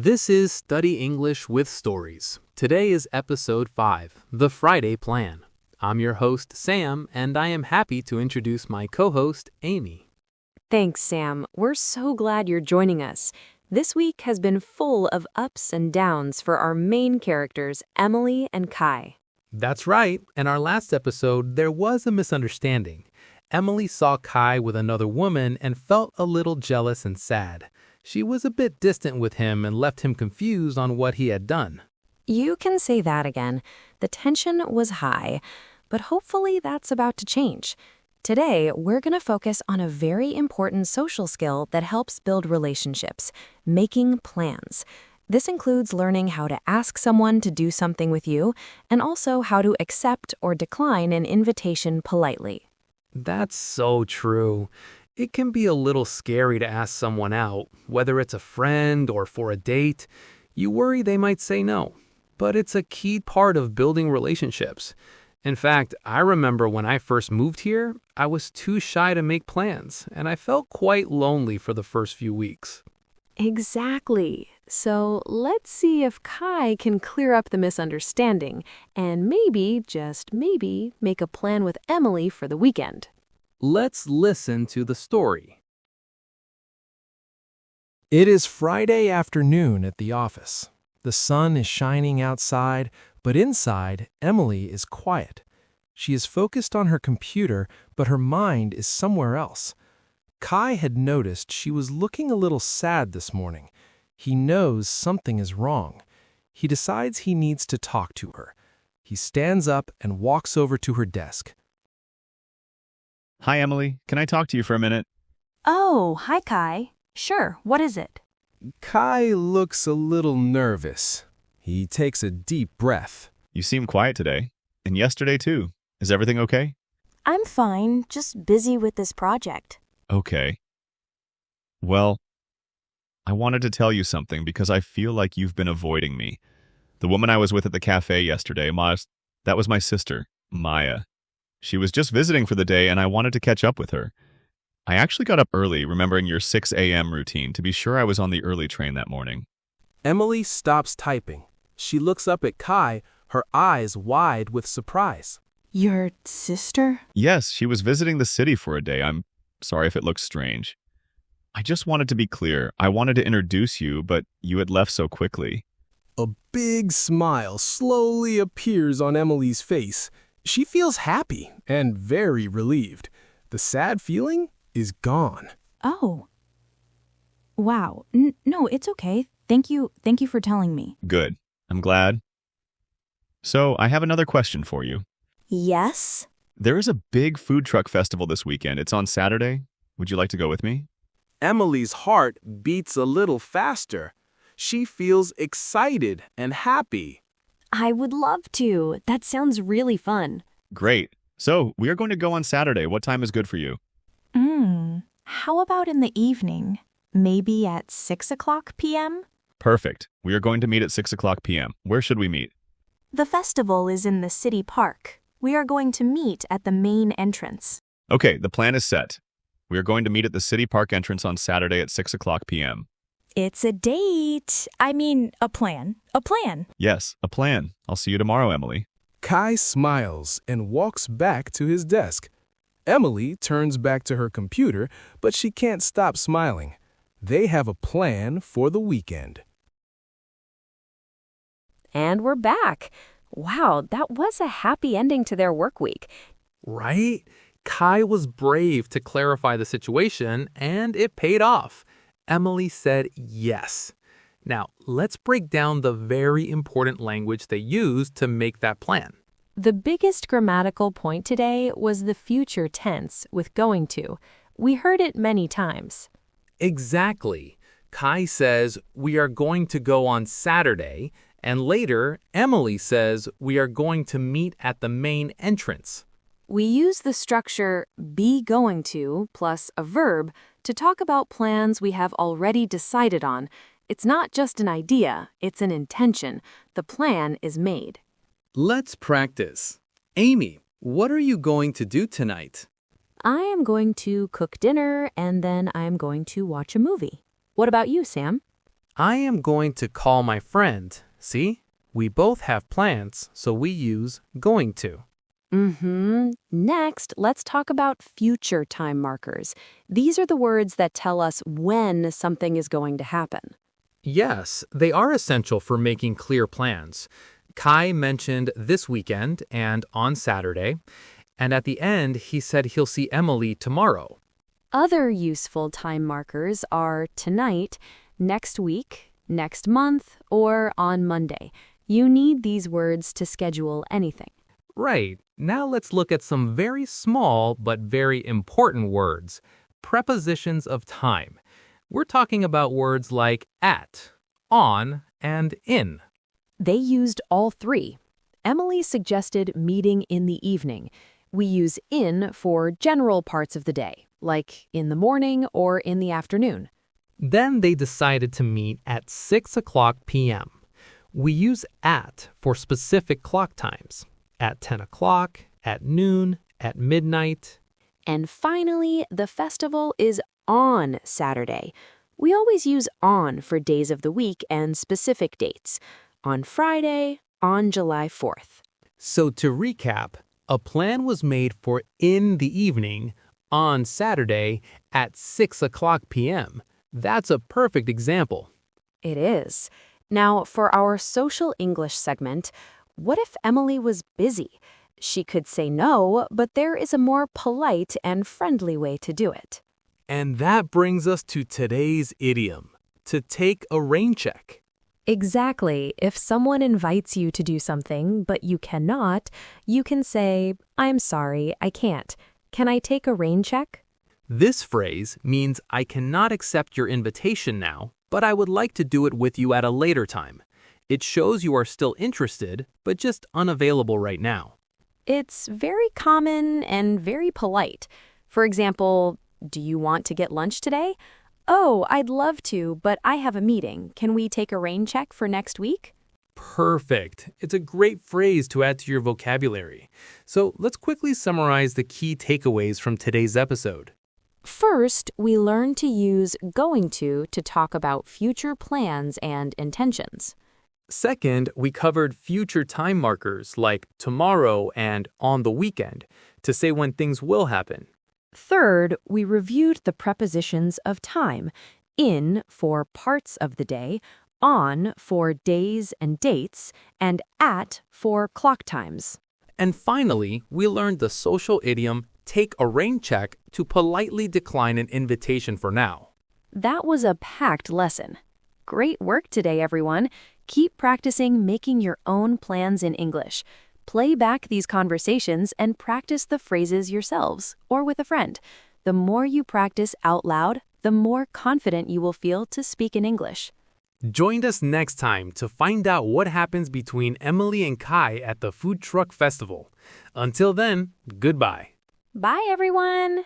This is Study English with Stories. Today is episode 5, The Friday Plan. I'm your host, Sam, and I am happy to introduce my co-host, Amy. Thanks, Sam. We're so glad you're joining us. This week has been full of ups and downs for our main characters, Emily and Kai. That's right. In our last episode, there was a misunderstanding. Emily saw Kai with another woman and felt a little jealous and sad. She was a bit distant with him and left him confused on what he had done. You can say that again. The tension was high, but hopefully that's about to change. Today, we're going to focus on a very important social skill that helps build relationships, making plans. This includes learning how to ask someone to do something with you and also how to accept or decline an invitation politely. That's so true. It can be a little scary to ask someone out, whether it's a friend or for a date. You worry they might say no, but it's a key part of building relationships. In fact, I remember when I first moved here, I was too shy to make plans, and I felt quite lonely for the first few weeks. Exactly. So let's see if Kai can clear up the misunderstanding and maybe, just maybe, make a plan with Emily for the weekend. Let's listen to the story. It is Friday afternoon at the office. The sun is shining outside, but inside, Emily is quiet. She is focused on her computer, but her mind is somewhere else. Kai had noticed she was looking a little sad this morning. He knows something is wrong. He decides he needs to talk to her. He stands up and walks over to her desk. Hi, Emily. Can I talk to you for a minute? Oh, hi, Kai. Sure, what is it? Kai looks a little nervous. He takes a deep breath. You seem quiet today. And yesterday, too. Is everything okay? I'm fine, just busy with this project. Okay. Well, I wanted to tell you something because I feel like you've been avoiding me. The woman I was with at the cafe yesterday, that was my sister, Maya. She was just visiting for the day and I wanted to catch up with her. I actually got up early, remembering your 6 a.m. routine, to be sure I was on the early train that morning. Emily stops typing. She looks up at Kai, her eyes wide with surprise. Your sister? Yes, she was visiting the city for a day. I'm sorry if it looks strange. I just wanted to be clear. I wanted to introduce you, but you had left so quickly. A big smile slowly appears on Emily's face. She feels happy and very relieved. The sad feeling is gone. Oh. Wow. No, it's okay. Thank you for telling me. Good. I'm glad. So, I have another question for you. Yes? There is a big food truck festival this weekend. It's on Saturday. Would you like to go with me? Emily's heart beats a little faster. She feels excited and happy. I would love to. That sounds really fun. Great. So, we are going to go on Saturday. What time is good for you? How about in the evening? Maybe at 6 o'clock p.m.? Perfect. We are going to meet at 6 o'clock p.m. Where should we meet? The festival is in the city park. We are going to meet at the main entrance. Okay, the plan is set. We are going to meet at the city park entrance on Saturday at 6 o'clock p.m. It's a date. I mean, a plan. A plan. Yes, a plan. I'll see you tomorrow, Emily. Kai smiles and walks back to his desk. Emily turns back to her computer, but she can't stop smiling. They have a plan for the weekend. And we're back. Wow, that was a happy ending to their work week. Right? Kai was brave to clarify the situation, and it paid off. Emily said yes. Now, let's break down the very important language they used to make that plan. The biggest grammatical point today was the future tense with going to. We heard it many times. Exactly. Kai says, we are going to go on Saturday, and later, Emily says, we are going to meet at the main entrance. We use the structure be going to plus a verb to talk about plans we have already decided on. It's not just an idea, it's an intention. The plan is made. Let's practice. Amy, what are you going to do tonight? I am going to cook dinner and then I am going to watch a movie. What about you, Sam? I am going to call my friend. See? We both have plans, so we use going to. Next, let's talk about future time markers. These are the words that tell us when something is going to happen. Yes, they are essential for making clear plans. Kai mentioned this weekend and on Saturday, and at the end, he said he'll see Emily tomorrow. Other useful time markers are tonight, next week, next month, or on Monday. You need these words to schedule anything. Right. Now let's look at some very small but very important words, prepositions of time. We're talking about words like at, on, and in. They used all three. Emily suggested meeting in the evening. We use in for general parts of the day, like in the morning or in the afternoon. Then they decided to meet at 6 o'clock p.m. We use at for specific clock times, at 10 o'clock, at noon, at midnight. And finally, the festival is on Saturday. We always use on for days of the week and specific dates. On Friday, on July 4th. So to recap, a plan was made for in the evening on Saturday at 6 o'clock p.m. That's a perfect example. It is. Now, for our social English segment, what if Emily was busy? She could say no, but there is a more polite and friendly way to do it. And that brings us to today's idiom, to take a rain check. Exactly. If someone invites you to do something, but you cannot, you can say, "I'm sorry, I can't. Can I take a rain check?" This phrase means I cannot accept your invitation now, but I would like to do it with you at a later time. It shows you are still interested, but just unavailable right now. It's very common and very polite. For example, do you want to get lunch today? Oh, I'd love to, but I have a meeting. Can we take a rain check for next week? Perfect. It's a great phrase to add to your vocabulary. So let's quickly summarize the key takeaways from today's episode. First, we learned to use going to talk about future plans and intentions. Second, we covered future time markers like tomorrow and on the weekend to say when things will happen. Third, we reviewed the prepositions of time, in for parts of the day, on for days and dates, and at for clock times. And finally, we learned the social idiom take a rain check to politely decline an invitation for now. That was a packed lesson. Great work today, everyone. Keep practicing making your own plans in English. Play back these conversations and practice the phrases yourselves or with a friend. The more you practice out loud, the more confident you will feel to speak in English. Join us next time to find out what happens between Emily and Kai at the Food Truck Festival. Until then, goodbye. Bye, everyone.